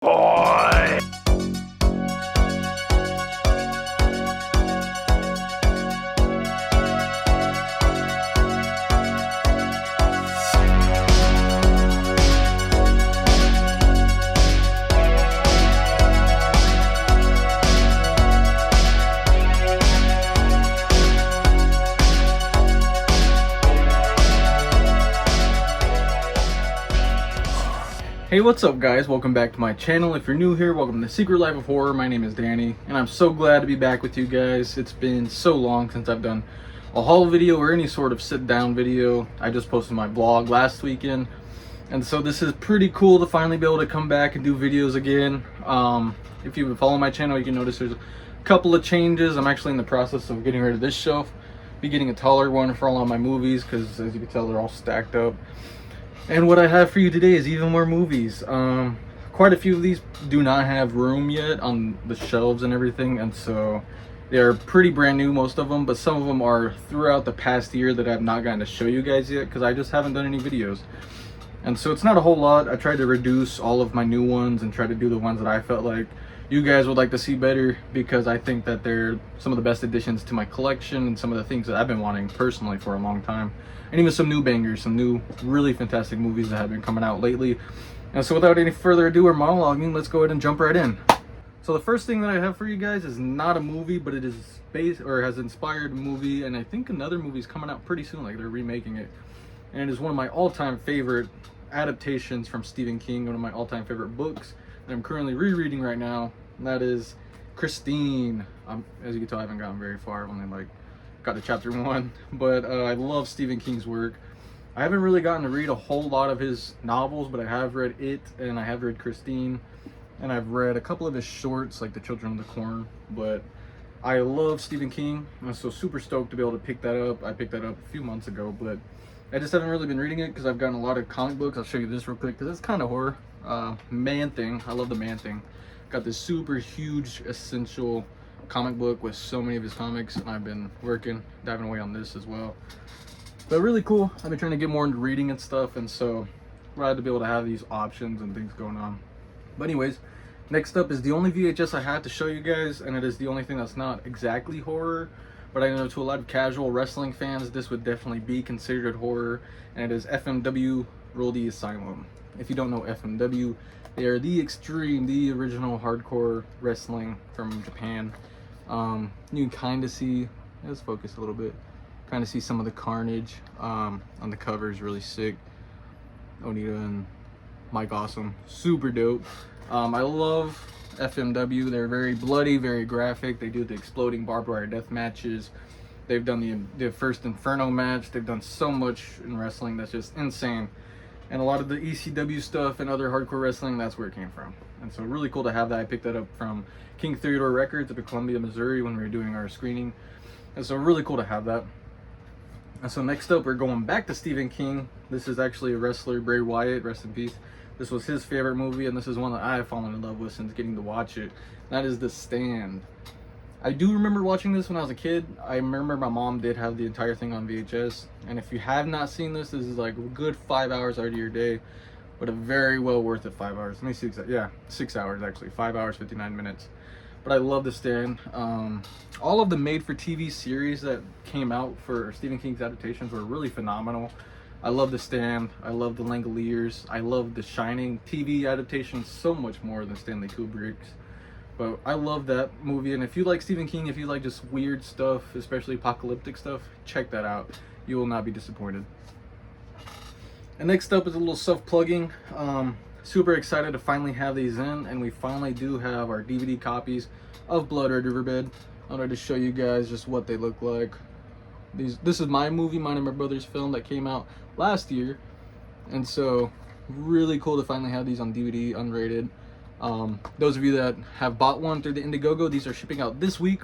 Boy. Hey, what's up guys? Welcome back to my channel. If you're new here, welcome to The Secret Life of Horror. My name is Danny, and I'm so glad to be back with you guys. It's been so long since I've done a haul video or any sort of sit-down video. I just posted my vlog last weekend, and so this is pretty cool to finally be able to come back and do videos again. If you've been following my channel, you can notice there's a couple of changes. I'm actually in the process of getting rid of this shelf, be getting a taller one for all of my movies, because as you can tell, they're all stacked up. And what I have for you today is even more movies. Quite a few of these do not have room yet on the shelves and everything, and so they're pretty brand new, most of them, but some of them are throughout the past year that I've not gotten to show you guys yet because I just haven't done any videos. And so it's not a whole lot. I tried to reduce all of my new ones and try to do the ones that I felt like you guys would like to see better, because I think that they're some of the best additions to my collection and some of the things that I've been wanting personally for a long time. And even some new bangers, some new really fantastic movies that have been coming out lately. And so without any further ado or monologuing, let's go ahead and jump right in. So the first thing that I have for you guys is not a movie, but it is based or has inspired a movie, and I think another movie is coming out pretty soon, like they're remaking it. And it is one of my all-time favorite adaptations from Stephen King, one of my all-time favorite books that I'm currently rereading right now, and that is Christine. As you can tell, I haven't gotten very far. I've only got to chapter 1, but I love Stephen King's work. I haven't really gotten to read a whole lot of his novels, but I have read It, and I have read Christine, and I've read a couple of his shorts, like The Children of the Corn. But I love Stephen King. I'm so super stoked to be able to pick that up. I picked that up a few months ago, but I just haven't really been reading it because I've gotten a lot of comic books. I'll show you this real quick because it's kind of horror. Man-Thing. I love the Man-Thing. Got this super huge essential comic book with so many of his comics, and I've been diving away on this as well. But really cool. I've been trying to get more into reading and stuff, and so glad to be able to have these options and things going on. But anyways, next up is the only VHS I have to show you guys, and it is the only thing that's not exactly horror, but I know to a lot of casual wrestling fans this would definitely be considered horror, and it is FMW Rule the Asylum. If you don't know FMW, they are the Extreme, the original hardcore wrestling from Japan. You can kind of see, let's focus a little bit, kind of see some of the carnage on the cover. Is really sick. Onita and Mike Awesome, super dope. I love FMW. They're very bloody, very graphic. They do the exploding barbed wire death matches. They've done the first Inferno match. They've done so much in wrestling that's just insane. And a lot of the ECW stuff and other hardcore wrestling, that's where it came from. And so really cool to have that. I picked that up from King Theodore Records up in Columbia, Missouri when we were doing our screening. And so really cool to have that. And so next up, we're going back to Stephen King. This is actually a wrestler, Bray Wyatt, rest in peace. This was his favorite movie, and this is one that I have fallen in love with since getting to watch it. That is The Stand. I do remember watching this when I was a kid. I remember my mom did have the entire thing on VHS. And if you have not seen this, this is like a good 5 hours out of your day, but a very well worth it 5 hours. Let me see exactly. Yeah, 6 hours actually. 5 hours, 59 minutes. But I love The Stand. All of the made-for-TV series that came out for Stephen King's adaptations were really phenomenal. I love The Stand. I love The Langoliers. I love The Shining TV adaptation so much more than Stanley Kubrick's. But I love that movie, and if you like Stephen King, if you like just weird stuff, especially apocalyptic stuff, check that out. You will not be disappointed. And next up is a little self-plugging. Super excited to finally have these in, and we finally do have our DVD copies of Blood Red Riverbed. I wanted to show you guys just what they look like. This is my movie, mine and my brother's film that came out last year, and so really cool to finally have these on DVD, unrated. Those of you that have bought one through the Indiegogo, these are shipping out this week,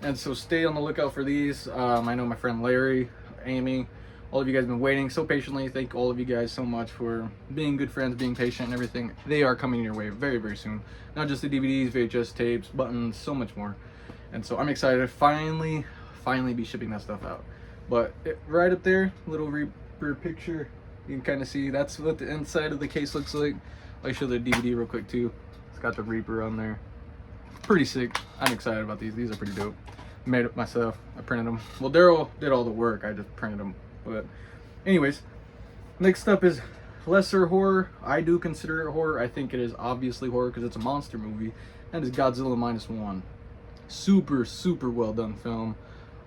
and so stay on the lookout for these. I know my friend Larry, Amy, all of you guys have been waiting so patiently. Thank all of you guys so much for being good friends, being patient, and everything. They are coming your way very, very soon. Not just the DVDs, VHS tapes, buttons, so much more. And so I'm excited to finally be shipping that stuff out. But right up there, little rear picture, you can kind of see that's what the inside of the case looks like. I'll show the DVD real quick too. It's got the Reaper on there. Pretty sick. I'm excited about these. These are pretty dope. Made it myself. I printed them. Well, Daryl did all the work. I just printed them. But anyways, next up is lesser horror. I do consider it horror. I think it is obviously horror because it's a monster movie. And it's Godzilla Minus One. Super, super well done film.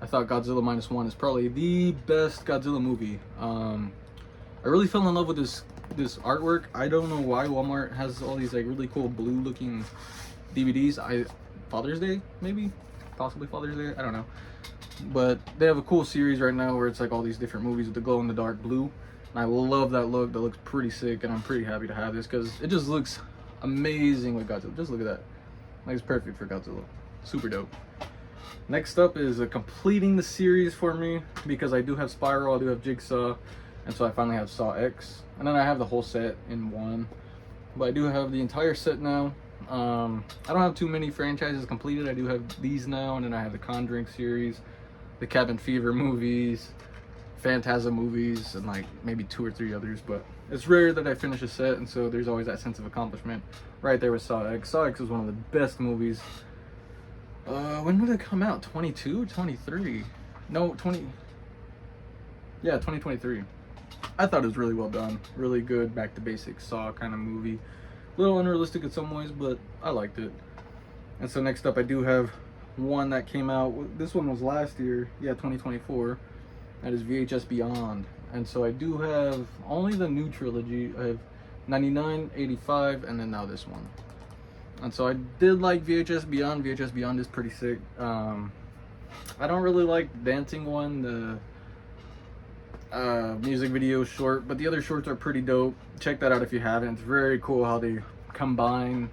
I thought Godzilla Minus One is probably the best Godzilla movie. I really fell in love with this artwork. I don't know why Walmart has all these like really cool blue looking DVDs. Father's Day, maybe? Possibly Father's Day, I don't know. But they have a cool series right now where it's like all these different movies with the glow in the dark blue. And I love that look. That looks pretty sick, and I'm pretty happy to have this because it just looks amazing with Godzilla. Just look at that. Like, it's perfect for Godzilla. Super dope. Next up is completing the series for me because I do have Spiral, I do have Jigsaw, and so I finally have Saw X. And then I have the whole set in one. But I do have the entire set now. I don't have too many franchises completed. I do have these now, and then I have the Conjuring series, the Cabin Fever movies, Phantasm movies, and like maybe 2 or 3 others. But it's rare that I finish a set, and so there's always that sense of accomplishment right there with Saw X. Saw X is one of the best movies. When did it come out? 22? 23? No, 20. Yeah, 2023. I thought it was really well done. Really good, back to basics Saw kind of movie. A little unrealistic in some ways, but I liked it. And so next up, I do have one that came out. This one was last year. Yeah, 2024. That is VHS Beyond. And so I do have only the new trilogy. I have 99, 85, and then now this one. And so I did like VHS Beyond. VHS Beyond is pretty sick. I don't really like the dancing one, the music video short, but the other shorts are pretty dope. Check that out if you haven't. It's very cool how they combine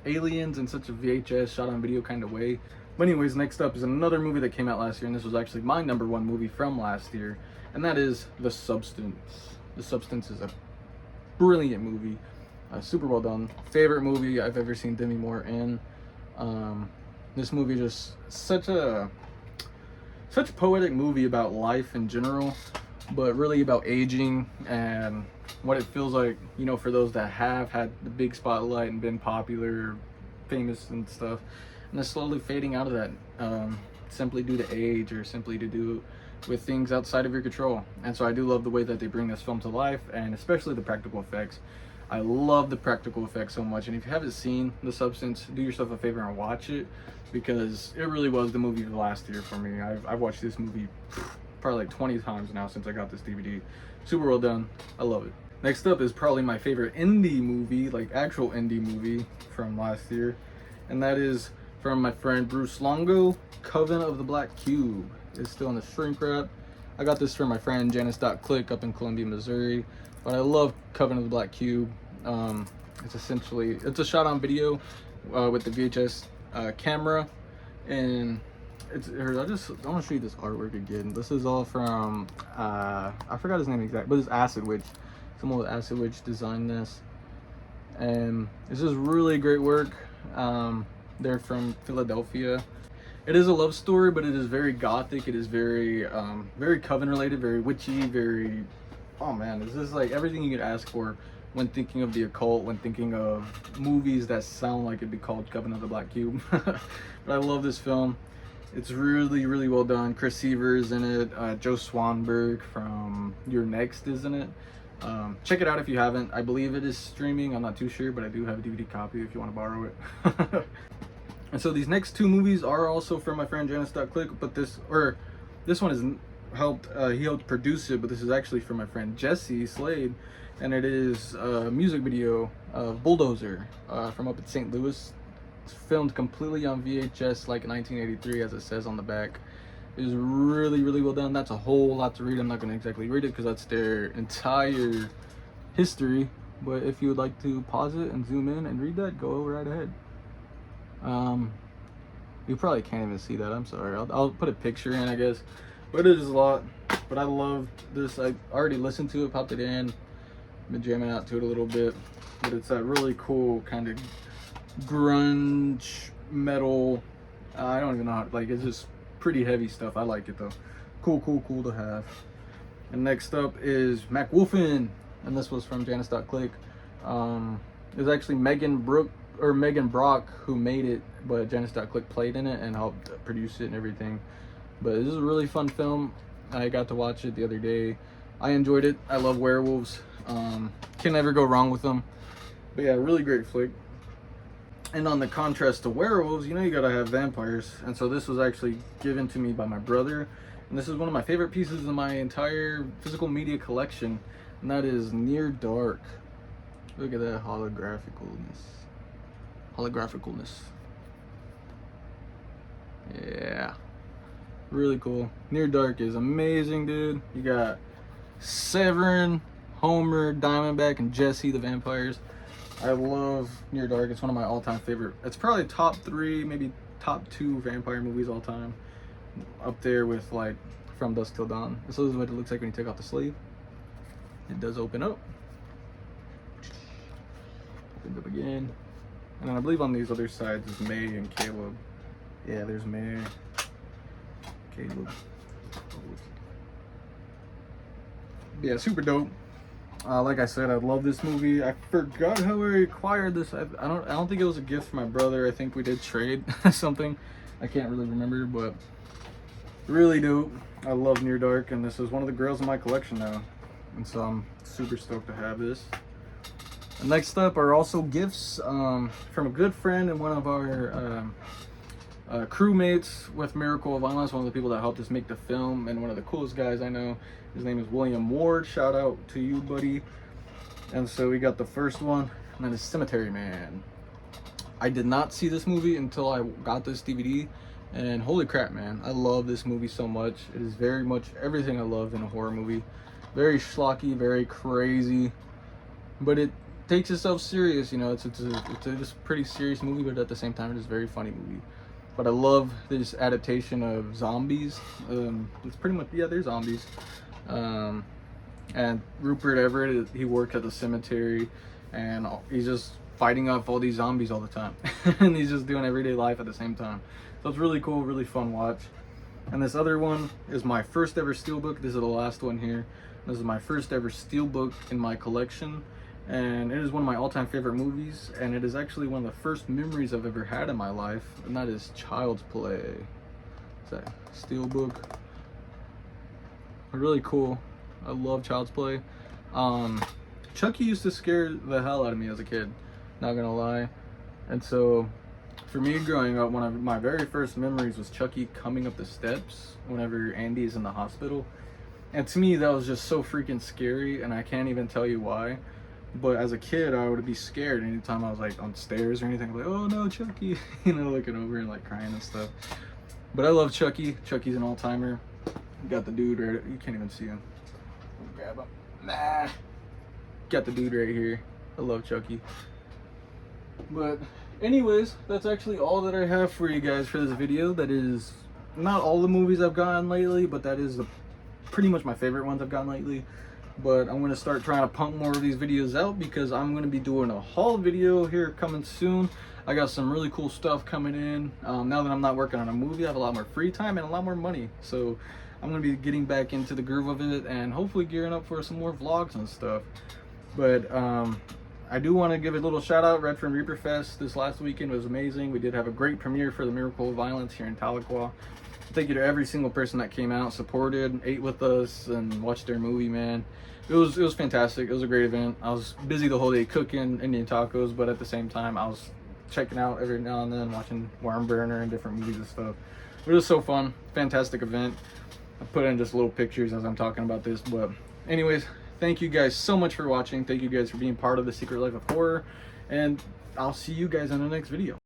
aliens in such a VHS shot on video kind of way. But anyways, next up is another movie that came out last year, and this was actually my #1 movie from last year, and that is The Substance. The Substance is a brilliant movie. Super well done. Favorite movie I've ever seen Demi Moore in. This movie just such a poetic movie about life in general, but really about aging and what it feels like, you know, for those that have had the big spotlight and been popular, famous and stuff, and they're slowly fading out of that, simply due to age or simply to do with things outside of your control. And so I do love the way that they bring this film to life, and especially the practical effects. I love the practical effects so much, and if you haven't seen The Substance, do yourself a favor and watch it, because it really was the movie of last year for me. I've watched this movie probably like 20 times now since I got this DVD. Super well done. I love it. Next up is probably my favorite indie movie, like actual indie movie from last year, and that is from my friend Bruce Longo, Coven of the Black Cube. It's still in the shrink wrap. I got this from my friend Janice.Click up in Columbia, Missouri. But I love Coven of the Black Cube. It's a shot on video with the VHS camera, and I want to show you this artwork again. This is all from I forgot his name exactly, but it's Acid Witch. Someone with Acid Witch designed this, and it's just really great work. They're from Philadelphia. It is a love story, but it is very gothic. It is very very Coven related, very witchy, very, oh man, this is like everything you could ask for when thinking of the occult, when thinking of movies that sound like it'd be called Coven of the Black Cube. But I love this film. It's really, really well done. Chris Seaver is in it. Joe Swanberg from You're Next is in it. Check it out if you haven't. I believe it is streaming. I'm not too sure, but I do have a DVD copy if you want to borrow it. And so these next 2 movies are also from my friend Janice.Click, but this one is he helped produce it, but this is actually from my friend Jesse Slade, and it is a music video of Bulldozer from up in St. Louis. It's filmed completely on VHS like 1983, as it says on the back. It is really, really well done. That's a whole lot to read. I'm not going to exactly read it because that's their entire history, but if you would like to pause it and zoom in and read that, go right ahead. You probably can't even see that. I'm sorry. I'll put a picture in, I guess. But it is a lot. But I love this. I already listened to it, popped it in, been jamming out to it a little bit. But it's that really cool kind of grunge metal. I don't even know how, like, it's just pretty heavy stuff. I like it though. Cool to have. And next up is Mac Wolfin, and this was from Janice.Click. It's actually Megan Brock who made it, but Janice.Click played in it and helped produce it and everything. But this is a really fun film. I got to watch it the other day. I enjoyed it. I love werewolves. Can never go wrong with them. But yeah, really great flick. And on the contrast to werewolves, you know, you gotta have vampires. And so this was actually given to me by my brother. And this is one of my favorite pieces in my entire physical media collection. And that is Near Dark. Look at that holographicalness. Yeah. Really cool. Near Dark is amazing, dude. You got Severin, Homer, Diamondback, and Jesse the vampires. I love Near Dark. It's one of my all-time favorite. It's probably top 3, maybe top 2 vampire movies all time. Up there with like From Dusk Till Dawn. This is what it looks like when you take off the sleeve. It does open up. Opens up again. And then I believe on these other sides is May and Caleb. Yeah, there's May. Caleb. Yeah, super dope. Like I said, I love this movie. I forgot how I acquired this. I don't think it was a gift from my brother. I think we did trade something. I can't really remember, but really dope. I love Near Dark, and this is one of the grails in my collection now, and so I'm super stoked to have this. And next up are also gifts from a good friend and one of our crewmates with Miracle of Violence, one of the people that helped us make the film, and one of the coolest guys I know. His name is William Ward. Shout out to you, buddy. And so we got the first one, and that is Cemetery Man. I did not see this movie until I got this DVD, and holy crap, man, I love this movie so much. It is very much everything I love in a horror movie. Very schlocky, very crazy, but it takes itself serious, you know. It's a pretty serious movie, but at the same time, it is a very funny movie. But I love this adaptation of zombies. It's pretty much, yeah, they're zombies. And Rupert Everett, he worked at the cemetery, and he's just fighting off all these zombies all the time. And he's just doing everyday life at the same time. So it's really cool, really fun watch. And this other one is my first ever steelbook. This is the last one here. This is my first ever steelbook in my collection. And it is one of my all-time favorite movies, and it is actually one of the first memories I've ever had in my life, and that is Child's Play. It's that steelbook. Really cool. I love Child's Play. Chucky used to scare the hell out of me as a kid, not gonna lie. And so for me growing up, one of my very first memories was Chucky coming up the steps whenever Andy is in the hospital. And to me, that was just so freaking scary, and I can't even tell you why. But as a kid, I would be scared anytime I was like on stairs or anything. Like, oh no, Chucky, you know, looking over and like crying and stuff. But I love Chucky. Chucky's an all-timer. Got the dude right, you can't even see him. Grab him. Nah. Got the dude right here. I love Chucky. But anyways, that's actually all that I have for you guys for this video. That is not all the movies I've gotten lately, but that is pretty much my favorite ones I've gotten lately. But I'm going to start trying to pump more of these videos out, because I'm going to be doing a haul video here coming soon. I got some really cool stuff coming in. Now that I'm not working on a movie, I have a lot more free time and a lot more money. So I'm going to be getting back into the groove of it, and hopefully gearing up for some more vlogs and stuff. But I do want to give a little shout out. Redfern Reaper Fest this last weekend was amazing. We did have a great premiere for the Miracle of Violence here in Tahlequah. Thank you to every single person that came out, supported, ate with us, and watched their movie, man. It was fantastic. It was a great event. I was busy the whole day cooking Indian tacos, but at the same time, I was checking out every now and then, watching Worm Burner and different movies and stuff. It was so fun. Fantastic event. I put in just little pictures as I'm talking about this. But anyways, thank you guys so much for watching. Thank you guys for being part of the Secret Life of Horror. And I'll see you guys in the next video.